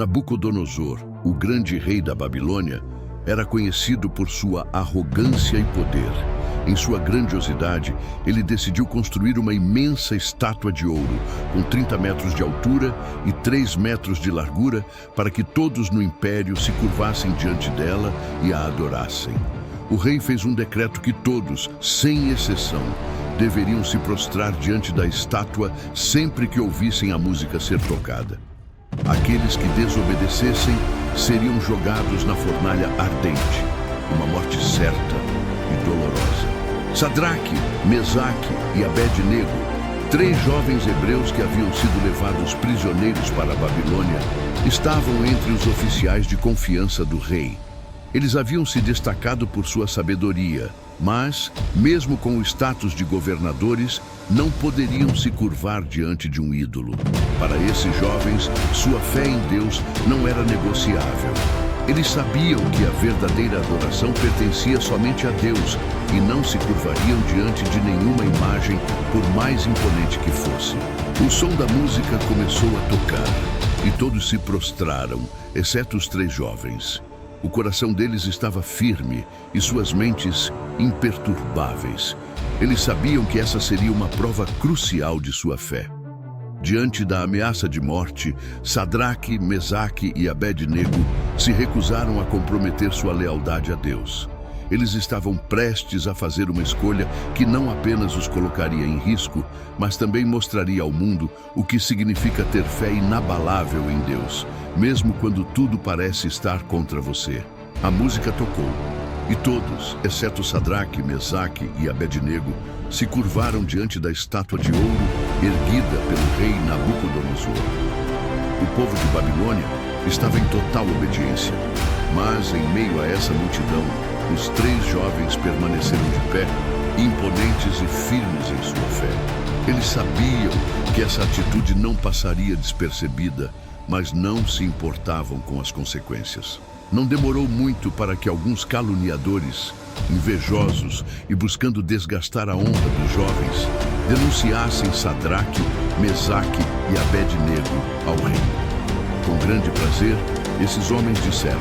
Nabucodonosor, o grande rei da Babilônia, era conhecido por sua arrogância e poder. Em sua grandiosidade, ele decidiu construir uma imensa estátua de ouro, com 30 metros de altura e 3 metros de largura, para que todos no império se curvassem diante dela e a adorassem. O rei fez um decreto que todos, sem exceção, deveriam se prostrar diante da estátua sempre que ouvissem a música ser tocada. Aqueles que desobedecessem seriam jogados na fornalha ardente, uma morte certa e dolorosa. Sadraque, Mesaque e Abed-nego, 3 jovens hebreus que haviam sido levados prisioneiros para a Babilônia, estavam entre os oficiais de confiança do rei. Eles haviam se destacado por sua sabedoria, mas, mesmo com o status de governadores, não poderiam se curvar diante de um ídolo. Para esses jovens, sua fé em Deus não era negociável. Eles sabiam que a verdadeira adoração pertencia somente a Deus e não se curvariam diante de nenhuma imagem, por mais imponente que fosse. O som da música começou a tocar e todos se prostraram, exceto os 3 jovens. O coração deles estava firme e suas mentes imperturbáveis. Eles sabiam que essa seria uma prova crucial de sua fé. Diante da ameaça de morte, Sadraque, Mesaque e Abed-nego se recusaram a comprometer sua lealdade a Deus. Eles estavam prestes a fazer uma escolha que não apenas os colocaria em risco, mas também mostraria ao mundo o que significa ter fé inabalável em Deus, mesmo quando tudo parece estar contra você. A música tocou, e todos, exceto Sadraque, Mesaque e Abed-nego, se curvaram diante da estátua de ouro erguida pelo rei Nabucodonosor. O povo de Babilônia estava em total obediência, mas em meio a essa multidão, os 3 jovens permaneceram de pé, imponentes e firmes em sua fé. Eles sabiam que essa atitude não passaria despercebida, mas não se importavam com as consequências. Não demorou muito para que alguns caluniadores, invejosos e buscando desgastar a honra dos jovens, denunciassem Sadraque, Mesaque e Abed-nego ao rei. Com grande prazer, esses homens disseram: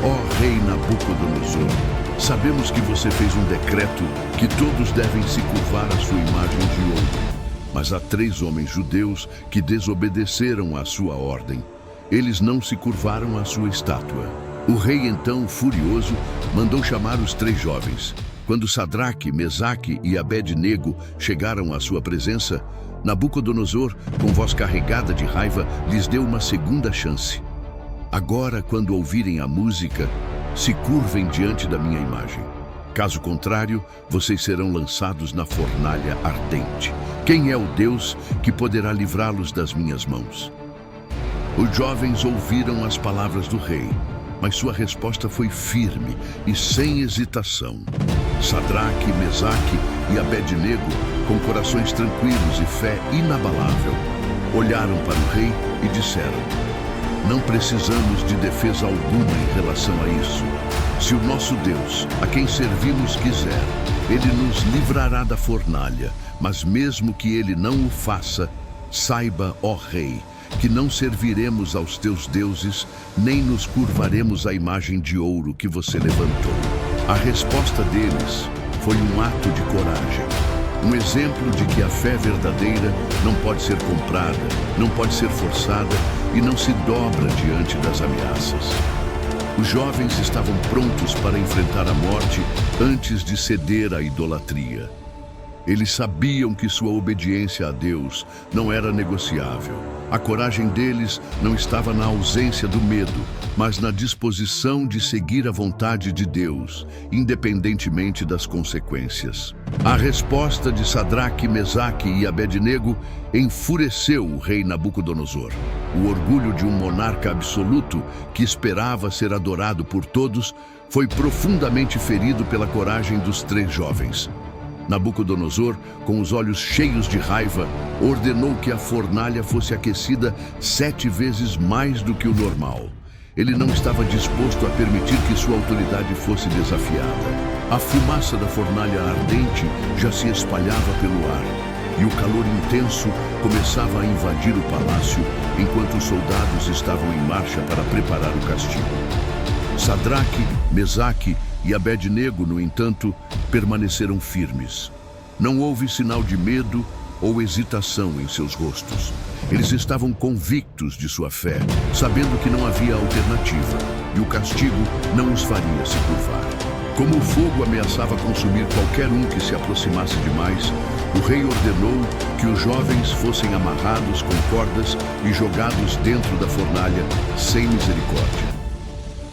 Ó rei Nabucodonosor, sabemos que você fez um decreto que todos devem se curvar à sua imagem de ouro. Mas há 3 homens judeus que desobedeceram à sua ordem. Eles não se curvaram à sua estátua. O rei, então, furioso, mandou chamar os 3 jovens. Quando Sadraque, Mesaque e Abed-nego chegaram à sua presença, Nabucodonosor, com voz carregada de raiva, lhes deu uma segunda chance. Agora, quando ouvirem a música, se curvem diante da minha imagem. Caso contrário, vocês serão lançados na fornalha ardente. Quem é o Deus que poderá livrá-los das minhas mãos? Os jovens ouviram as palavras do rei, mas sua resposta foi firme e sem hesitação. Sadraque, Mesaque e Abed-nego, com corações tranquilos e fé inabalável, olharam para o rei e disseram: Não precisamos de defesa alguma em relação a isso. Se o nosso Deus, a quem servimos, quiser, ele nos livrará da fornalha. Mas mesmo que ele não o faça, saiba, ó rei, que não serviremos aos teus deuses, nem nos curvaremos à imagem de ouro que você levantou. A resposta deles foi um ato de coragem. Um exemplo de que a fé verdadeira não pode ser comprada, não pode ser forçada e não se dobra diante das ameaças. Os jovens estavam prontos para enfrentar a morte antes de ceder à idolatria. Eles sabiam que sua obediência a Deus não era negociável. A coragem deles não estava na ausência do medo, mas na disposição de seguir a vontade de Deus, independentemente das consequências. A resposta de Sadraque, Mesaque e Abed-nego enfureceu o rei Nabucodonosor. O orgulho de um monarca absoluto, que esperava ser adorado por todos, foi profundamente ferido pela coragem dos 3 jovens. Nabucodonosor, com os olhos cheios de raiva, ordenou que a fornalha fosse aquecida 7 vezes mais do que o normal. Ele não estava disposto a permitir que sua autoridade fosse desafiada. A fumaça da fornalha ardente já se espalhava pelo ar. e o calor intenso começava a invadir o palácio enquanto os soldados estavam em marcha para preparar o castigo. Sadraque, Mesaque e Abed-nego, no entanto, permaneceram firmes. Não houve sinal de medo ou hesitação em seus rostos. Eles estavam convictos de sua fé, sabendo que não havia alternativa, e o castigo não os faria se curvar. Como o fogo ameaçava consumir qualquer um que se aproximasse demais, o rei ordenou que os jovens fossem amarrados com cordas e jogados dentro da fornalha sem misericórdia.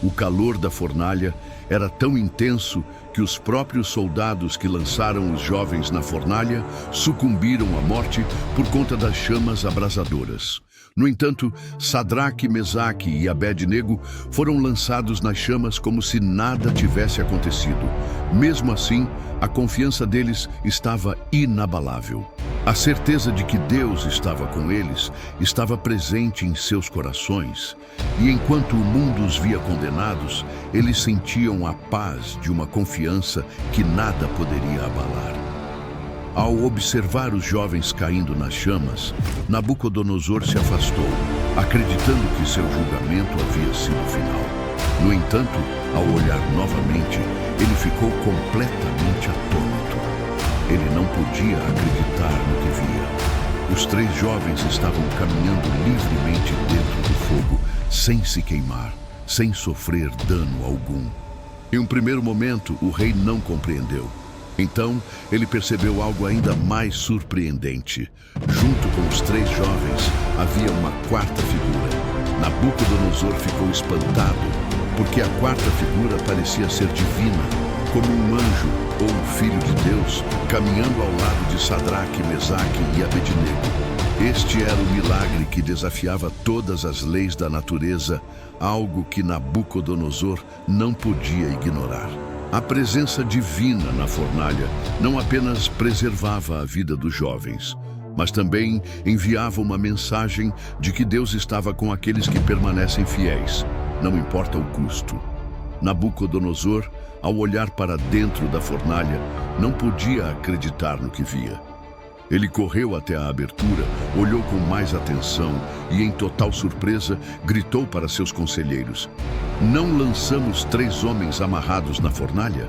O calor da fornalha era tão intenso que os próprios soldados que lançaram os jovens na fornalha sucumbiram à morte por conta das chamas abrasadoras. No entanto, Sadraque, Mesaque e Abed-nego foram lançados nas chamas como se nada tivesse acontecido. Mesmo assim, a confiança deles estava inabalável. A certeza de que Deus estava com eles estava presente em seus corações, e enquanto o mundo os via condenados, eles sentiam a paz de uma confiança que nada poderia abalar. Ao observar os jovens caindo nas chamas, Nabucodonosor se afastou, acreditando que seu julgamento havia sido final. No entanto, ao olhar novamente, ele ficou completamente atônito. Ele não podia acreditar no que via. Os 3 jovens estavam caminhando livremente dentro do fogo, sem se queimar, sem sofrer dano algum. Em um primeiro momento, o rei não compreendeu. Então, ele percebeu algo ainda mais surpreendente. Junto com os 3 jovens, havia uma 4ª figura. Nabucodonosor ficou espantado, porque a 4ª figura parecia ser divina, como um anjo ou um filho de Deus, caminhando ao lado de Sadraque, Mesaque e Abed-nego. Este era o milagre que desafiava todas as leis da natureza, algo que Nabucodonosor não podia ignorar. A presença divina na fornalha não apenas preservava a vida dos jovens, mas também enviava uma mensagem de que Deus estava com aqueles que permanecem fiéis, não importa o custo. Nabucodonosor, ao olhar para dentro da fornalha, não podia acreditar no que via. Ele correu até a abertura, olhou com mais atenção e, em total surpresa, gritou para seus conselheiros: "Não lançamos 3 homens amarrados na fornalha?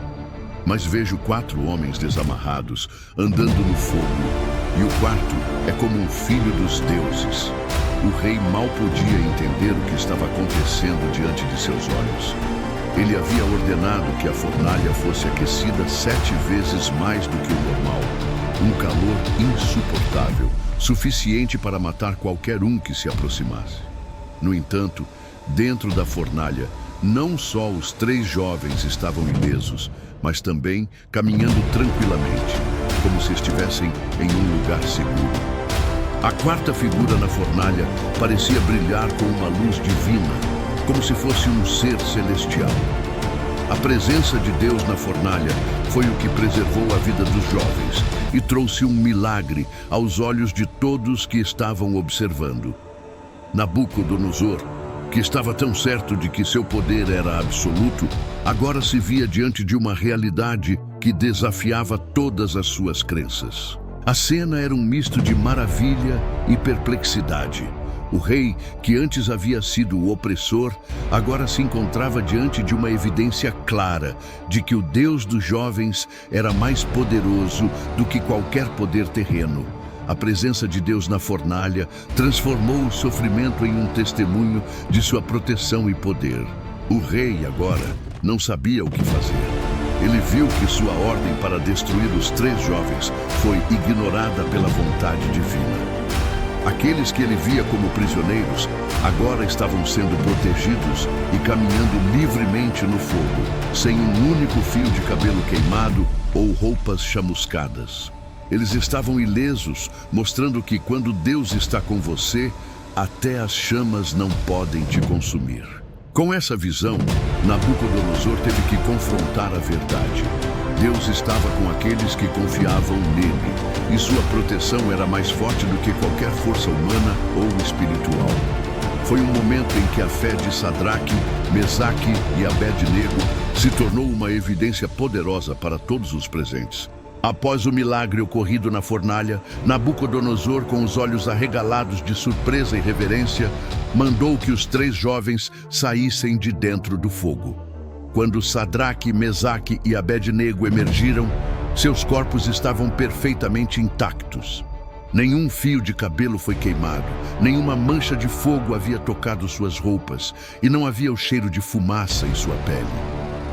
Mas vejo 4 homens desamarrados, andando no fogo, e o 4º é como um filho dos deuses." O rei mal podia entender o que estava acontecendo diante de seus olhos. Ele havia ordenado que a fornalha fosse aquecida 7 vezes mais do que o normal. Um calor insuportável, suficiente para matar qualquer um que se aproximasse. No entanto, dentro da fornalha, não só os 3 jovens estavam ilesos, mas também caminhando tranquilamente, como se estivessem em um lugar seguro. A 4ª figura na fornalha parecia brilhar com uma luz divina, como se fosse um ser celestial. A presença de Deus na fornalha foi o que preservou a vida dos jovens e trouxe um milagre aos olhos de todos que estavam observando. Nabucodonosor, que estava tão certo de que seu poder era absoluto, agora se via diante de uma realidade que desafiava todas as suas crenças. A cena era um misto de maravilha e perplexidade. O rei, que antes havia sido o opressor, agora se encontrava diante de uma evidência clara de que o Deus dos jovens era mais poderoso do que qualquer poder terreno. A presença de Deus na fornalha transformou o sofrimento em um testemunho de sua proteção e poder. O rei, agora, não sabia o que fazer. Ele viu que sua ordem para destruir os 3 jovens foi ignorada pela vontade divina. Aqueles que ele via como prisioneiros agora estavam sendo protegidos e caminhando livremente no fogo, sem um único fio de cabelo queimado ou roupas chamuscadas. Eles estavam ilesos, mostrando que quando Deus está com você, até as chamas não podem te consumir. Com essa visão, Nabucodonosor teve que confrontar a verdade. Deus estava com aqueles que confiavam nele, e sua proteção era mais forte do que qualquer força humana ou espiritual. Foi um momento em que a fé de Sadraque, Mesaque e Abed-nego se tornou uma evidência poderosa para todos os presentes. Após o milagre ocorrido na fornalha, Nabucodonosor, com os olhos arregalados de surpresa e reverência, mandou que os 3 jovens saíssem de dentro do fogo. Quando Sadraque, Mesaque e Abednego emergiram, seus corpos estavam perfeitamente intactos. Nenhum fio de cabelo foi queimado, nenhuma mancha de fogo havia tocado suas roupas e não havia o cheiro de fumaça em sua pele.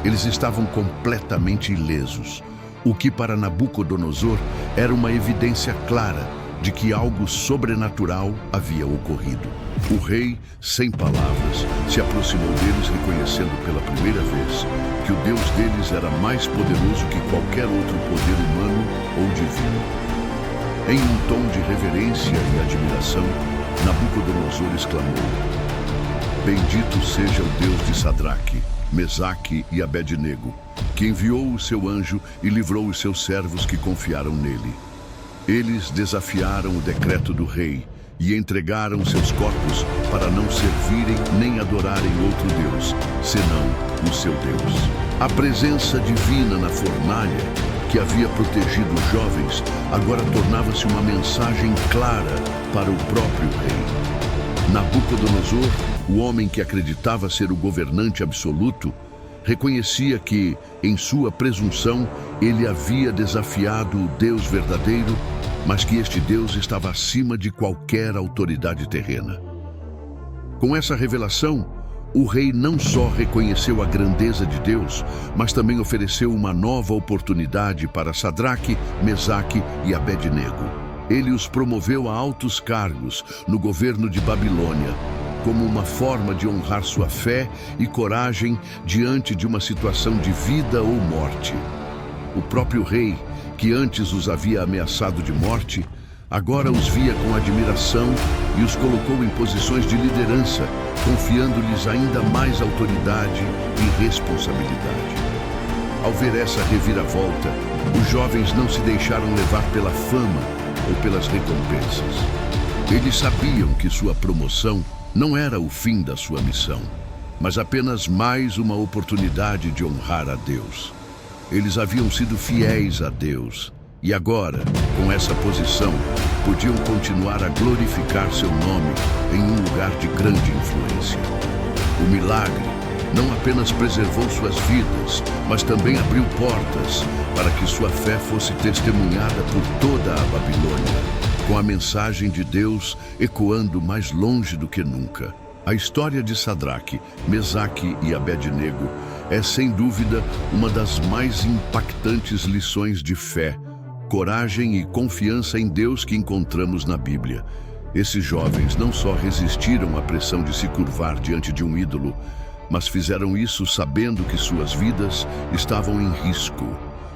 Eles estavam completamente ilesos, o que para Nabucodonosor era uma evidência clara de que algo sobrenatural havia ocorrido. O rei, sem palavras, se aproximou deles, reconhecendo pela primeira vez que o Deus deles era mais poderoso que qualquer outro poder humano ou divino. Em um tom de reverência e admiração, Nabucodonosor exclamou: Bendito seja o Deus de Sadraque, Mesaque e Abednego, que enviou o seu anjo e livrou os seus servos que confiaram nele. Eles desafiaram o decreto do rei e entregaram seus corpos para não servirem nem adorarem outro Deus, senão o seu Deus. A presença divina na fornalha, que havia protegido os jovens, agora tornava-se uma mensagem clara para o próprio rei. Nabucodonosor, o homem que acreditava ser o governante absoluto, reconhecia que, em sua presunção, ele havia desafiado o Deus verdadeiro, mas que este Deus estava acima de qualquer autoridade terrena. Com essa revelação, o rei não só reconheceu a grandeza de Deus, mas também ofereceu uma nova oportunidade para Sadraque, Mesaque e Abednego. Ele os promoveu a altos cargos no governo de Babilônia, como uma forma de honrar sua fé e coragem diante de uma situação de vida ou morte. O próprio rei, que antes os havia ameaçado de morte, agora os via com admiração e os colocou em posições de liderança, confiando-lhes ainda mais autoridade e responsabilidade. Ao ver essa reviravolta, os jovens não se deixaram levar pela fama ou pelas recompensas. Eles sabiam que sua promoção não era o fim da sua missão, mas apenas mais uma oportunidade de honrar a Deus. Eles haviam sido fiéis a Deus e agora, com essa posição, podiam continuar a glorificar seu nome em um lugar de grande influência. O milagre não apenas preservou suas vidas, mas também abriu portas para que sua fé fosse testemunhada por toda a Babilônia, com a mensagem de Deus ecoando mais longe do que nunca. A história de Sadraque, Mesaque e Abednego é, sem dúvida, uma das mais impactantes lições de fé, coragem e confiança em Deus que encontramos na Bíblia. Esses jovens não só resistiram à pressão de se curvar diante de um ídolo, mas fizeram isso sabendo que suas vidas estavam em risco.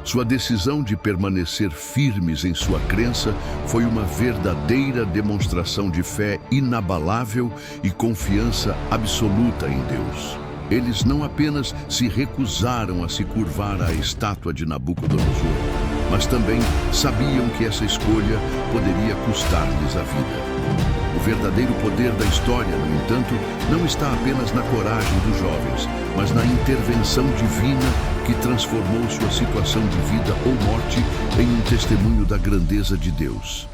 Sua decisão de permanecer firmes em sua crença foi uma verdadeira demonstração de fé inabalável e confiança absoluta em Deus. Eles não apenas se recusaram a se curvar à estátua de Nabucodonosor, mas também sabiam que essa escolha poderia custar-lhes a vida. O verdadeiro poder da história, no entanto, não está apenas na coragem dos jovens, mas na intervenção divina que transformou sua situação de vida ou morte em um testemunho da grandeza de Deus.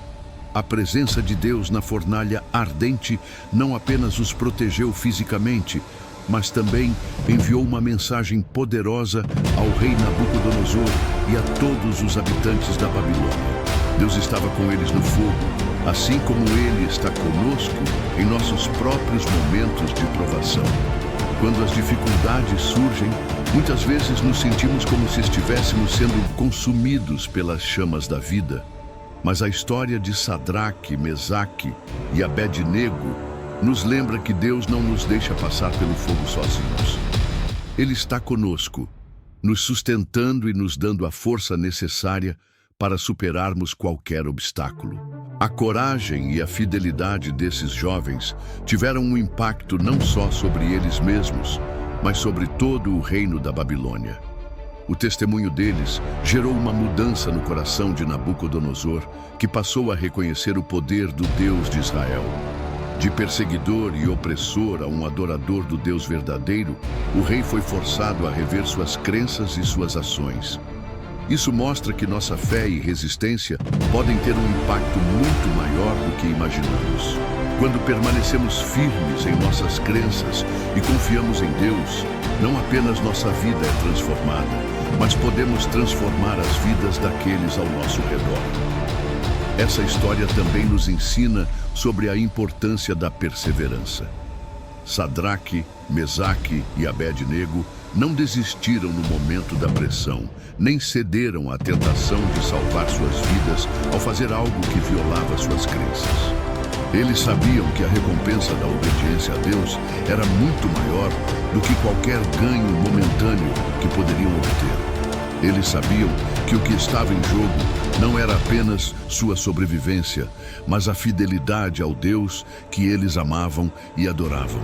A presença de Deus na fornalha ardente não apenas os protegeu fisicamente, mas também enviou uma mensagem poderosa ao rei Nabucodonosor e a todos os habitantes da Babilônia. Deus estava com eles no fogo, assim como Ele está conosco em nossos próprios momentos de provação. Quando as dificuldades surgem, muitas vezes nos sentimos como se estivéssemos sendo consumidos pelas chamas da vida. Mas a história de Sadraque, Mesaque e Abednego nos lembra que Deus não nos deixa passar pelo fogo sozinhos. Ele está conosco, nos sustentando e nos dando a força necessária para superarmos qualquer obstáculo. A coragem e a fidelidade desses jovens tiveram um impacto não só sobre eles mesmos, mas sobre todo o reino da Babilônia. O testemunho deles gerou uma mudança no coração de Nabucodonosor, que passou a reconhecer o poder do Deus de Israel. De perseguidor e opressor a um adorador do Deus verdadeiro, o rei foi forçado a rever suas crenças e suas ações. Isso mostra que nossa fé e resistência podem ter um impacto muito maior do que imaginamos. Quando permanecemos firmes em nossas crenças e confiamos em Deus, não apenas nossa vida é transformada, mas podemos transformar as vidas daqueles ao nosso redor. Essa história também nos ensina sobre a importância da perseverança. Sadraque, Mesaque e Abed-nego não desistiram no momento da pressão, nem cederam à tentação de salvar suas vidas ao fazer algo que violava suas crenças. Eles sabiam que a recompensa da obediência a Deus era muito maior do que qualquer ganho momentâneo que poderiam obter. Eles sabiam que o que estava em jogo não era apenas sua sobrevivência, mas a fidelidade ao Deus que eles amavam e adoravam.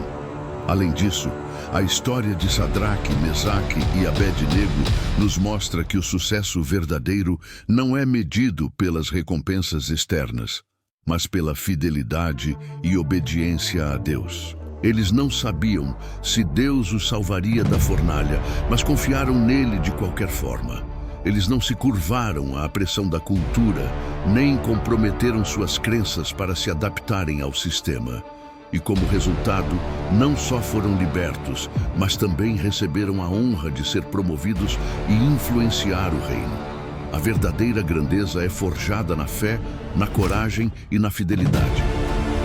Além disso, a história de Sadraque, Mesaque e Abed-nego nos mostra que o sucesso verdadeiro não é medido pelas recompensas externas, mas pela fidelidade e obediência a Deus. Eles não sabiam se Deus os salvaria da fornalha, mas confiaram nele de qualquer forma. Eles não se curvaram à pressão da cultura, nem comprometeram suas crenças para se adaptarem ao sistema. E como resultado, não só foram libertos, mas também receberam a honra de ser promovidos e influenciar o reino. A verdadeira grandeza é forjada na fé, na coragem e na fidelidade.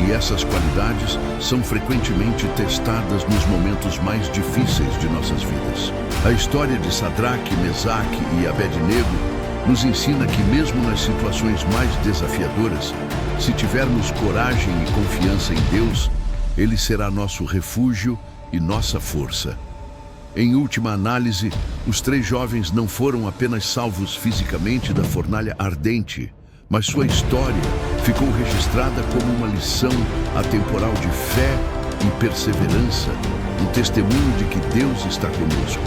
E essas qualidades são frequentemente testadas nos momentos mais difíceis de nossas vidas. A história de Sadraque, Mesaque e Abed-nego nos ensina que mesmo nas situações mais desafiadoras, se tivermos coragem e confiança em Deus, Ele será nosso refúgio e nossa força. Em última análise, os 3 jovens não foram apenas salvos fisicamente da fornalha ardente, mas sua história ficou registrada como uma lição atemporal de fé e perseverança, um testemunho de que Deus está conosco,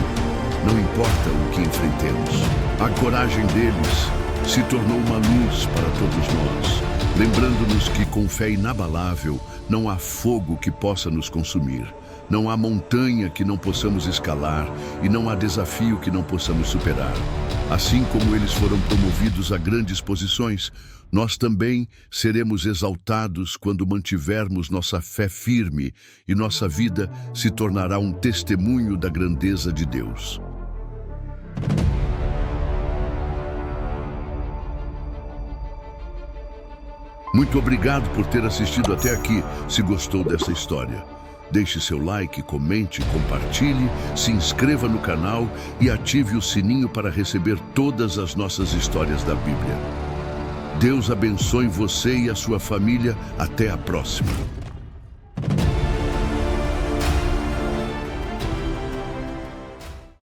não importa o que enfrentemos. A coragem deles se tornou uma luz para todos nós, lembrando-nos que com fé inabalável não há fogo que possa nos consumir. Não há montanha que não possamos escalar e não há desafio que não possamos superar. Assim como eles foram promovidos a grandes posições, nós também seremos exaltados quando mantivermos nossa fé firme e nossa vida se tornará um testemunho da grandeza de Deus. Muito obrigado por ter assistido até aqui. Se gostou dessa história, deixe seu like, comente, compartilhe, se inscreva no canal e ative o sininho para receber todas as nossas histórias da Bíblia. Deus abençoe você e a sua família. Até a próxima.